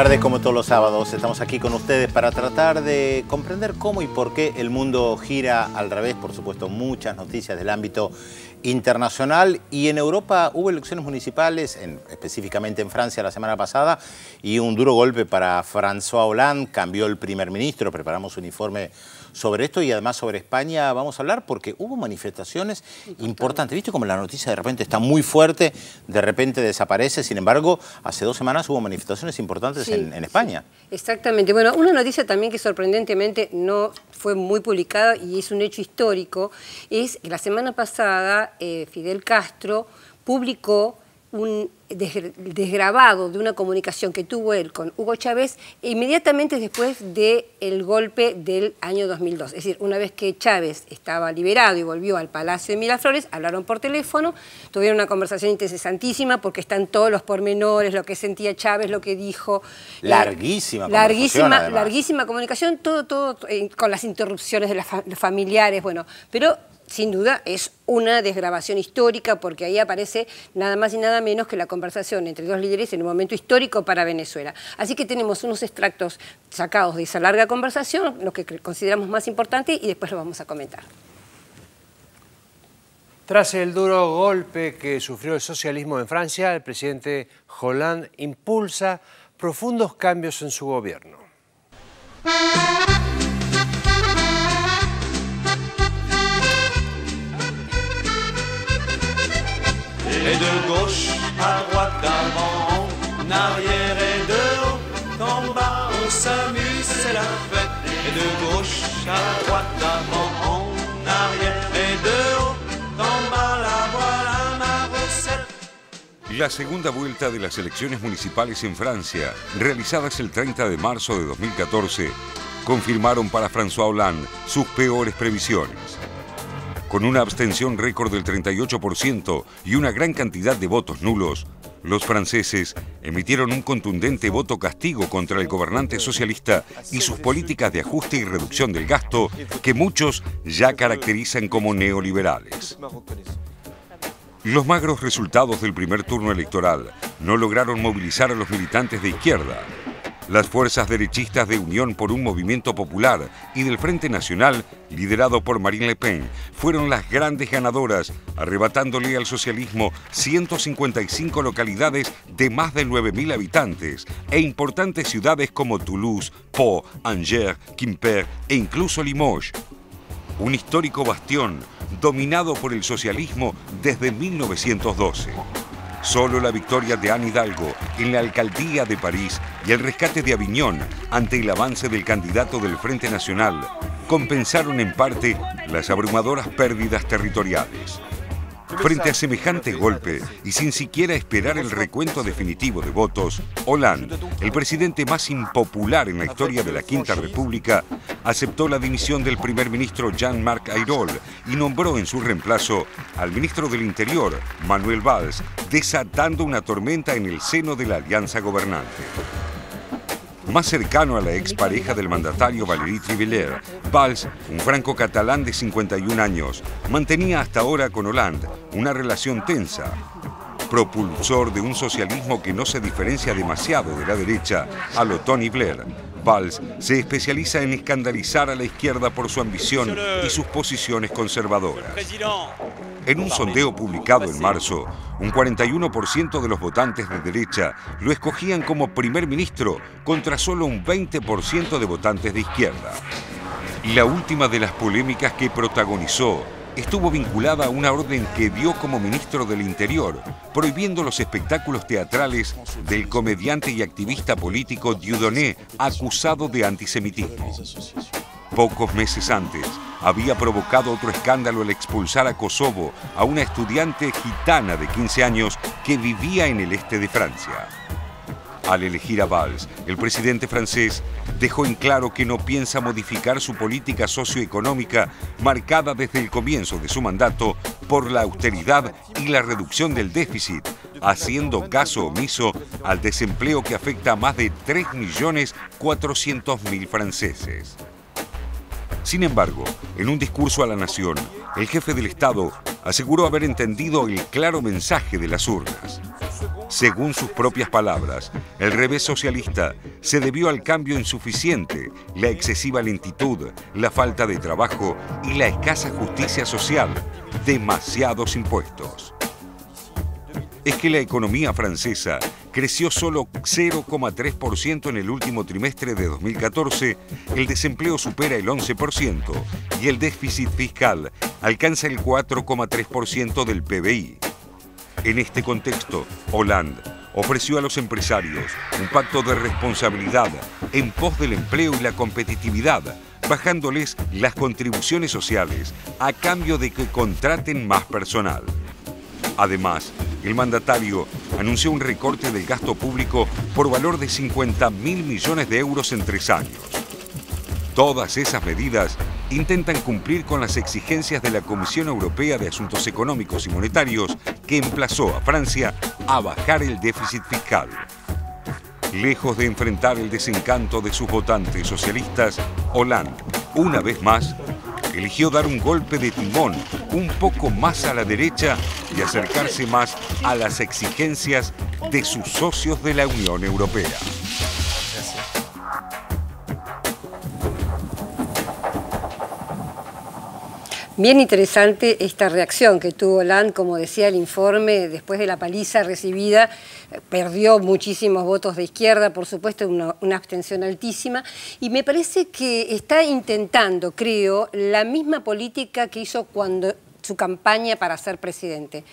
tardes, como todos los sábados, estamos aquí con ustedes para tratar de comprender cómo y por qué el mundo gira al revés. Por supuesto, muchas noticias del ámbito internacional, y en Europa hubo elecciones municipales, específicamente en Francia la semana pasada, y un duro golpe para François Hollande. Cambió el primer ministro, preparamos un informe sobre esto, y además sobre España vamos a hablar porque hubo manifestaciones importantes. ¿Viste cómo la noticia de repente está muy fuerte, de repente desaparece? Sin embargo, hace 2 semanas hubo manifestaciones importantes en España. Sí, exactamente. Bueno, una noticia también que sorprendentemente no fue muy publicada y es un hecho histórico, es que la semana pasada Fidel Castro publicó un desgrabado de una comunicación que tuvo él con Hugo Chávez inmediatamente después del golpe del año 2002. Es decir, una vez que Chávez estaba liberado y volvió al Palacio de Miraflores, hablaron por teléfono, tuvieron una conversación interesantísima porque están todos los pormenores, lo que sentía Chávez, lo que dijo. Larguísima comunicación, todo con las interrupciones de los familiares, bueno, pero sin duda es una desgrabación histórica porque ahí aparece nada más y nada menos que la conversación entre dos líderes en un momento histórico para Venezuela. Así que tenemos unos extractos sacados de esa larga conversación, lo que consideramos más importante, y después lo vamos a comentar. Tras el duro golpe que sufrió el socialismo en Francia, el presidente Hollande impulsa profundos cambios en su gobierno. Et de gauche à droite, d'avant, en arrière et de haut en bas, on s'amuse, c'est la fête. Et de gauche à droite, d'avant, en arrière et de haut en bas, la voilà ma recette. La segunda vuelta de las elecciones municipales en Francia, realizadas el 30 de marzo de 2014, confirmaron para François Hollande sus peores previsiones. Con una abstención récord del 38% y una gran cantidad de votos nulos, los franceses emitieron un contundente voto castigo contra el gobernante socialista y sus políticas de ajuste y reducción del gasto, que muchos ya caracterizan como neoliberales. Los magros resultados del primer turno electoral no lograron movilizar a los militantes de izquierda. Las fuerzas derechistas de Unión por un Movimiento Popular y del Frente Nacional, liderado por Marine Le Pen, fueron las grandes ganadoras, arrebatándole al socialismo 155 localidades de más de 9.000 habitantes e importantes ciudades como Toulouse, Pau, Angers, Quimper e incluso Limoges. Un histórico bastión dominado por el socialismo desde 1912. Solo la victoria de Anne Hidalgo en la alcaldía de París y el rescate de Aviñón ante el avance del candidato del Frente Nacional compensaron en parte las abrumadoras pérdidas territoriales. Frente a semejante golpe y sin siquiera esperar el recuento definitivo de votos, Hollande, el presidente más impopular en la historia de la Quinta República, aceptó la dimisión del primer ministro Jean-Marc Ayrault y nombró en su reemplazo al ministro del Interior, Manuel Valls, desatando una tormenta en el seno de la alianza gobernante. Más cercano a la expareja del mandatario Valéry Trierweiler, Valls, un franco-catalán de 51 años, mantenía hasta ahora con Hollande una relación tensa. Propulsor de un socialismo que no se diferencia demasiado de la derecha, a lo Tony Blair, Valls se especializa en escandalizar a la izquierda por su ambición y sus posiciones conservadoras. En un sondeo publicado en marzo, un 41% de los votantes de derecha lo escogían como primer ministro contra solo un 20% de votantes de izquierda. La última de las polémicas que protagonizó estuvo vinculada a una orden que dio como ministro del Interior, prohibiendo los espectáculos teatrales del comediante y activista político Dieudonné, acusado de antisemitismo. Pocos meses antes, había provocado otro escándalo al expulsar a Kosovo a una estudiante gitana de 15 años que vivía en el este de Francia. Al elegir a Valls, el presidente francés dejó en claro que no piensa modificar su política socioeconómica marcada desde el comienzo de su mandato por la austeridad y la reducción del déficit, haciendo caso omiso al desempleo que afecta a más de 3.400.000 franceses. Sin embargo, en un discurso a la nación, el jefe del Estado aseguró haber entendido el claro mensaje de las urnas. Según sus propias palabras, el revés socialista se debió al cambio insuficiente, la excesiva lentitud, la falta de trabajo y la escasa justicia social, demasiados impuestos. Es que la economía francesa creció solo 0,3% en el último trimestre de 2014, el desempleo supera el 11% y el déficit fiscal alcanza el 4,3% del PBI. En este contexto, Hollande ofreció a los empresarios un pacto de responsabilidad en pos del empleo y la competitividad, bajándoles las contribuciones sociales a cambio de que contraten más personal. Además, el mandatario anunció un recorte del gasto público por valor de 50.000 millones de euros en 3 años. Todas esas medidas intentan cumplir con las exigencias de la Comisión Europea de Asuntos Económicos y Monetarios, que emplazó a Francia a bajar el déficit fiscal. Lejos de enfrentar el desencanto de sus votantes socialistas, Hollande, una vez más, eligió dar un golpe de timón un poco más a la derecha y acercarse más a las exigencias de sus socios de la Unión Europea. Bien interesante esta reacción que tuvo Hollande, como decía el informe, después de la paliza recibida, perdió muchísimos votos de izquierda, por supuesto, una abstención altísima, y me parece que está intentando, creo, la misma política que hizo cuando su campaña para ser presidente.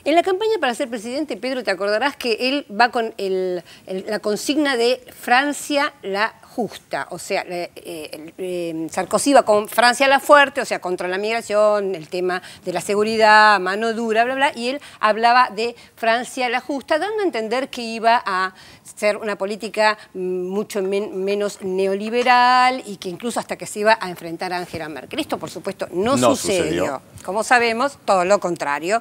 En la campaña para ser presidente, Pedro, te acordarás que él va con la consigna de Francia la justa, o sea, Sarkozy va con Francia la fuerte, o sea, contra la migración, el tema de la seguridad, mano dura, bla, bla, y él hablaba de Francia la justa, dando a entender que iba a ser una política mucho menos neoliberal y que incluso hasta que se iba a enfrentar a Angela Merkel. Esto, por supuesto, no sucedió. Como sabemos, todo lo contrario.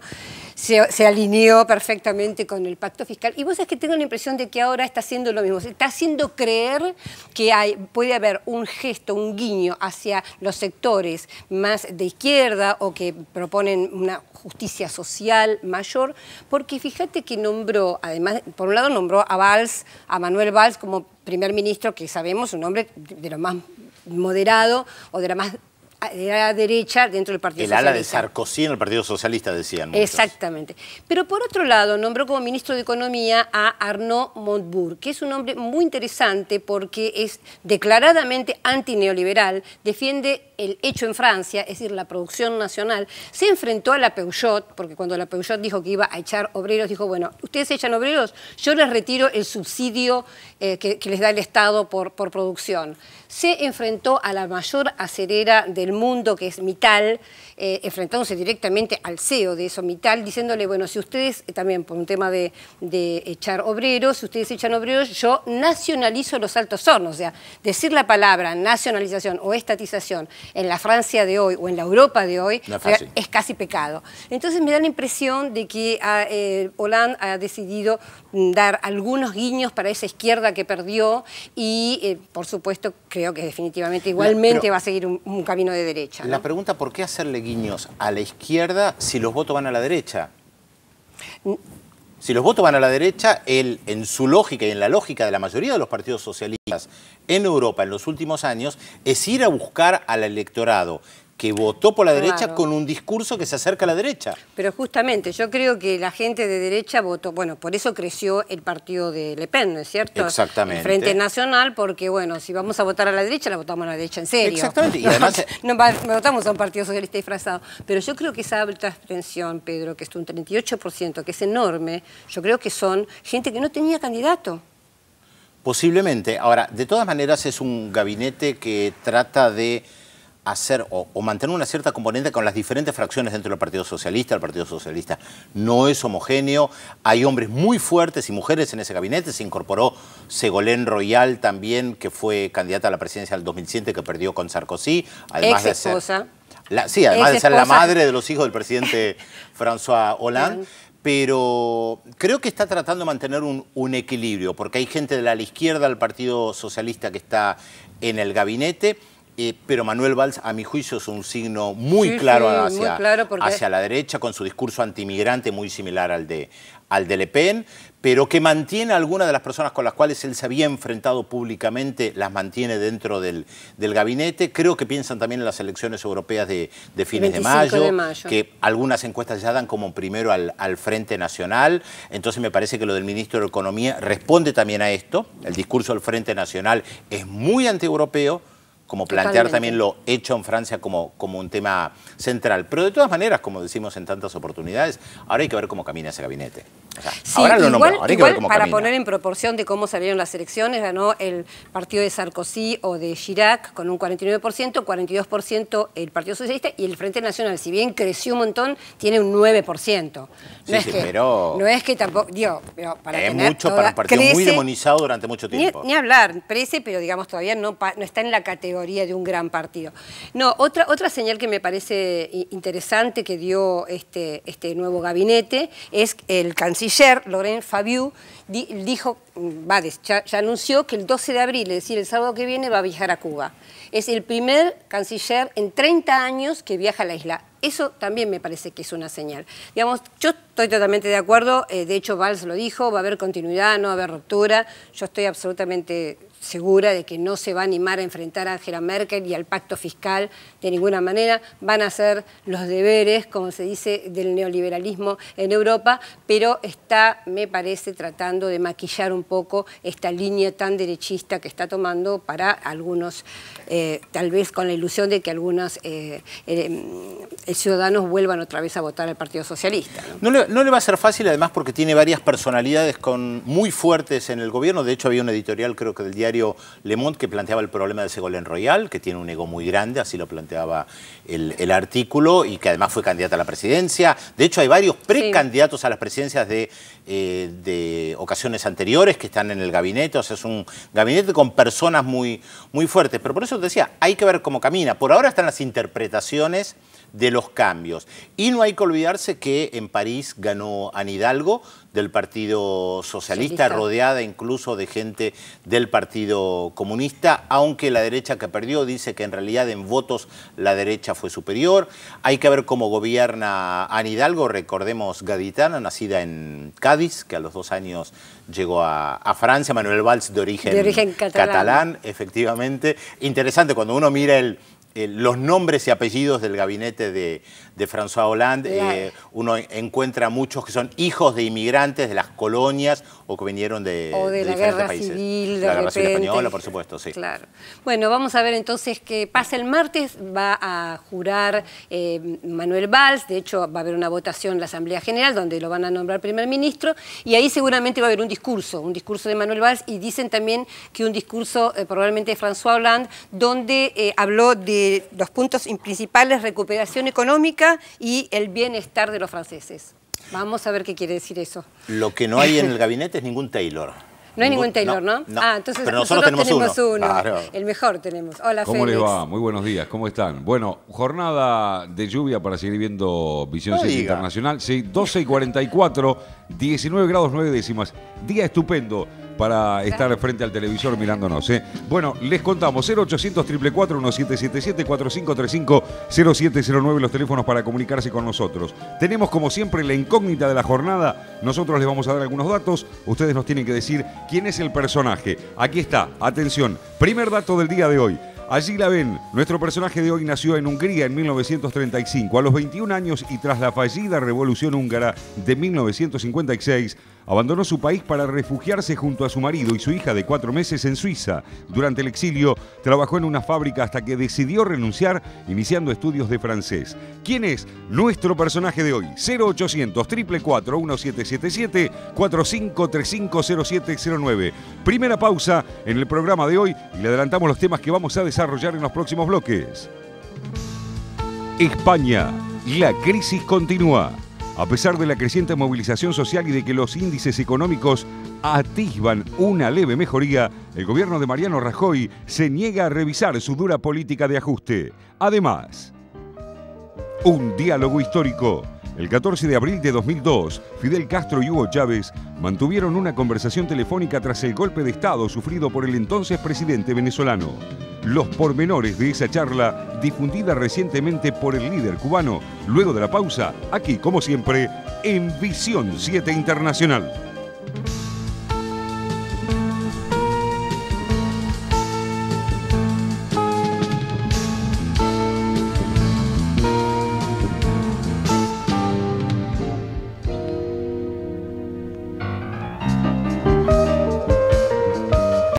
Se alineó perfectamente con el pacto fiscal. Y vos sabés que tengo la impresión de que ahora está haciendo lo mismo. Está haciendo creer que puede haber un gesto, un guiño hacia los sectores más de izquierda o que proponen una justicia social mayor, porque fíjate que nombró, además, por un lado nombró a Valls, a Manuel Valls como primer ministro, que sabemos un hombre de lo más moderado o de la más de la derecha dentro del Partido Socialista. El ala de Sarkozy en el Partido Socialista, decían muchos. Exactamente. Pero por otro lado, nombró como ministro de Economía a Arnaud Montebourg, que es un hombre muy interesante porque es declaradamente antineoliberal, defiende el hecho en Francia, es decir, la producción nacional. Se enfrentó a la Peugeot, porque cuando la Peugeot dijo que iba a echar obreros, dijo, bueno, ustedes echan obreros, yo les retiro el subsidio que les da el Estado por producción. Se enfrentó a la mayor acerera del mundo, que es Mittal, enfrentándose directamente al CEO de eso, Mittal, diciéndole, bueno, si ustedes, también por un tema de echar obreros, si ustedes echan obreros, yo nacionalizo los altos hornos. O sea, decir la palabra nacionalización o estatización en la Francia de hoy o en la Europa de hoy es casi pecado. Entonces me da la impresión de que Hollande ha decidido dar algunos guiños para esa izquierda que perdió y, por supuesto, creo que definitivamente igualmente va a seguir un camino de derecha, ¿no? La pregunta, ¿por qué hacerle guiños a la izquierda si los votos van a la derecha? Si los votos van a la derecha, él, en su lógica y en la lógica de la mayoría de los partidos socialistas en Europa en los últimos años, es ir a buscar al electorado que votó por la derecha con un discurso que se acerca a la derecha. Pero justamente, yo creo que la gente de derecha votó, bueno, por eso creció el partido de Le Pen, ¿no es cierto? Exactamente. El Frente Nacional, porque, bueno, si vamos a votar a la derecha, la votamos a la derecha en serio. Exactamente. Y además no votamos a un partido socialista disfrazado. Pero yo creo que esa alta abstención, Pedro, que es un 38%, que es enorme, yo creo que son gente que no tenía candidato. Posiblemente. Ahora, de todas maneras, es un gabinete que trata de hacer o mantener una cierta componente con las diferentes fracciones dentro del Partido Socialista. El Partido Socialista no es homogéneo, hay hombres muy fuertes y mujeres en ese gabinete. Se incorporó Ségolène Royal también, que fue candidata a la presidencia del 2007, que perdió con Sarkozy. Además de ser además de ser la madre de los hijos del presidente François Hollande. Pero creo que está tratando de mantener un equilibrio, porque hay gente de la izquierda del Partido Socialista que está en el gabinete, pero Manuel Valls, a mi juicio, es un signo muy claro, hacia la derecha, con su discurso antimigrante muy similar al de Le Pen, pero que mantiene a algunas de las personas con las cuales él se había enfrentado públicamente, las mantiene dentro del gabinete. Creo que piensan también en las elecciones europeas de fines de mayo, que algunas encuestas ya dan como primero al Frente Nacional. Entonces me parece que lo del ministro de Economía responde también a esto. El discurso del Frente Nacional es muy antieuropeo, como plantear también lo hecho en Francia como un tema central. Pero de todas maneras, como decimos en tantas oportunidades, ahora hay que ver cómo camina ese gabinete. O sea, sí, ahora lo nombró, ahora hay que ver cómo para camina. poner en proporción de cómo salieron las elecciones, ganó el partido de Sarkozy o de Chirac con un 49%, 42% el Partido Socialista, y el Frente Nacional, si bien creció un montón, tiene un 9%. No es que tampoco, digo, pero para es tener mucho para un partido muy demonizado durante mucho tiempo. Ni hablar, crece, pero digamos todavía no está en la categoría de un gran partido. No, otra señal que me parece interesante que dio este nuevo gabinete es el canciller Laurent Fabius dijo, ya anunció que el 12 de abril, es decir, el sábado que viene, va a viajar a Cuba. Es el primer canciller en 30 años que viaja a la isla. Eso también me parece que es una señal. Digamos, yo estoy totalmente de acuerdo, de hecho Valls lo dijo, va a haber continuidad, no va a haber ruptura. Yo estoy absolutamente segura de que no se va a animar a enfrentar a Angela Merkel y al pacto fiscal de ninguna manera. Van a hacer los deberes, como se dice, del neoliberalismo en Europa, pero está, me parece, tratando de maquillar un poco esta línea tan derechista que está tomando para algunos, tal vez con la ilusión de que algunos ciudadanos vuelvan otra vez a votar al Partido Socialista, ¿no? No le va a ser fácil, además, porque tiene varias personalidades muy fuertes en el gobierno. De hecho, había un editorial, creo que del diario Le Monde, que planteaba el problema de Ségolène Royal, que tiene un ego muy grande, así lo planteaba el artículo, y que además fue candidata a la presidencia. De hecho, hay varios precandidatos a las presidencias de ocasiones anteriores que están en el gabinete. O sea, es un gabinete con personas muy fuertes. Pero por eso te decía, hay que ver cómo camina. Por ahora están las interpretaciones de los cambios. Y no hay que olvidarse que en París ganó Anne Hidalgo, del Partido Socialista, rodeada incluso de gente del Partido Comunista, aunque la derecha que perdió dice que en realidad en votos la derecha fue superior. Hay que ver cómo gobierna Anne Hidalgo, recordemos, gaditana, nacida en Cádiz, que a los 2 años llegó a Francia. Manuel Valls de origen catalán, efectivamente. Interesante cuando uno mira los nombres y apellidos del gabinete de François Hollande, uno encuentra muchos que son hijos de inmigrantes de las colonias o que vinieron de la guerra civil, la guerra civil española, por supuesto, sí. Claro. Bueno, vamos a ver entonces qué pasa el martes. Va a jurar Manuel Valls. De hecho, va a haber una votación en la Asamblea General donde lo van a nombrar primer ministro, y ahí seguramente va a haber un discurso de Manuel Valls, y dicen también que un discurso probablemente de François Hollande, donde habló de los puntos principales: recuperación económica y el bienestar de los franceses. Vamos a ver qué quiere decir eso. Lo que no hay en el gabinete es ningún Taylor. No hay ningún Taylor, ¿no? Ah, entonces pero nosotros tenemos uno. Claro. El mejor tenemos. Hola, ¿Cómo Félix? les va? Muy buenos días, ¿cómo están? Bueno, jornada de lluvia para seguir viendo Visión Internacional. Sí, 12:44, 19 grados 9 décimas. Día estupendo para estar frente al televisor mirándonos. Bueno, les contamos 0800 444 1777 4535 0709 los teléfonos para comunicarse con nosotros. Tenemos como siempre la incógnita de la jornada. Nosotros les vamos a dar algunos datos. Ustedes nos tienen que decir quién es el personaje. Aquí está, atención, primer dato del día de hoy. Allí la ven, nuestro personaje de hoy nació en Hungría en 1935. A los 21 años y tras la fallida Revolución Húngara de 1956, abandonó su país para refugiarse junto a su marido y su hija de 4 meses en Suiza. Durante el exilio, trabajó en una fábrica hasta que decidió renunciar, iniciando estudios de francés. ¿Quién es nuestro personaje de hoy? 0800 444 1777 45350709. Primera pausa en el programa de hoy y le adelantamos los temas que vamos a desarrollar en los próximos bloques. España, la crisis continúa. A pesar de la creciente movilización social y de que los índices económicos atisban una leve mejoría, el gobierno de Mariano Rajoy se niega a revisar su dura política de ajuste. Además, un diálogo histórico. El 14 de abril de 2002, Fidel Castro y Hugo Chávez mantuvieron una conversación telefónica tras el golpe de Estado sufrido por el entonces presidente venezolano. los pormenores de esa charla difundida recientemente por el líder cubano. Luego de la pausa, aquí, como siempre, en Visión 7 Internacional.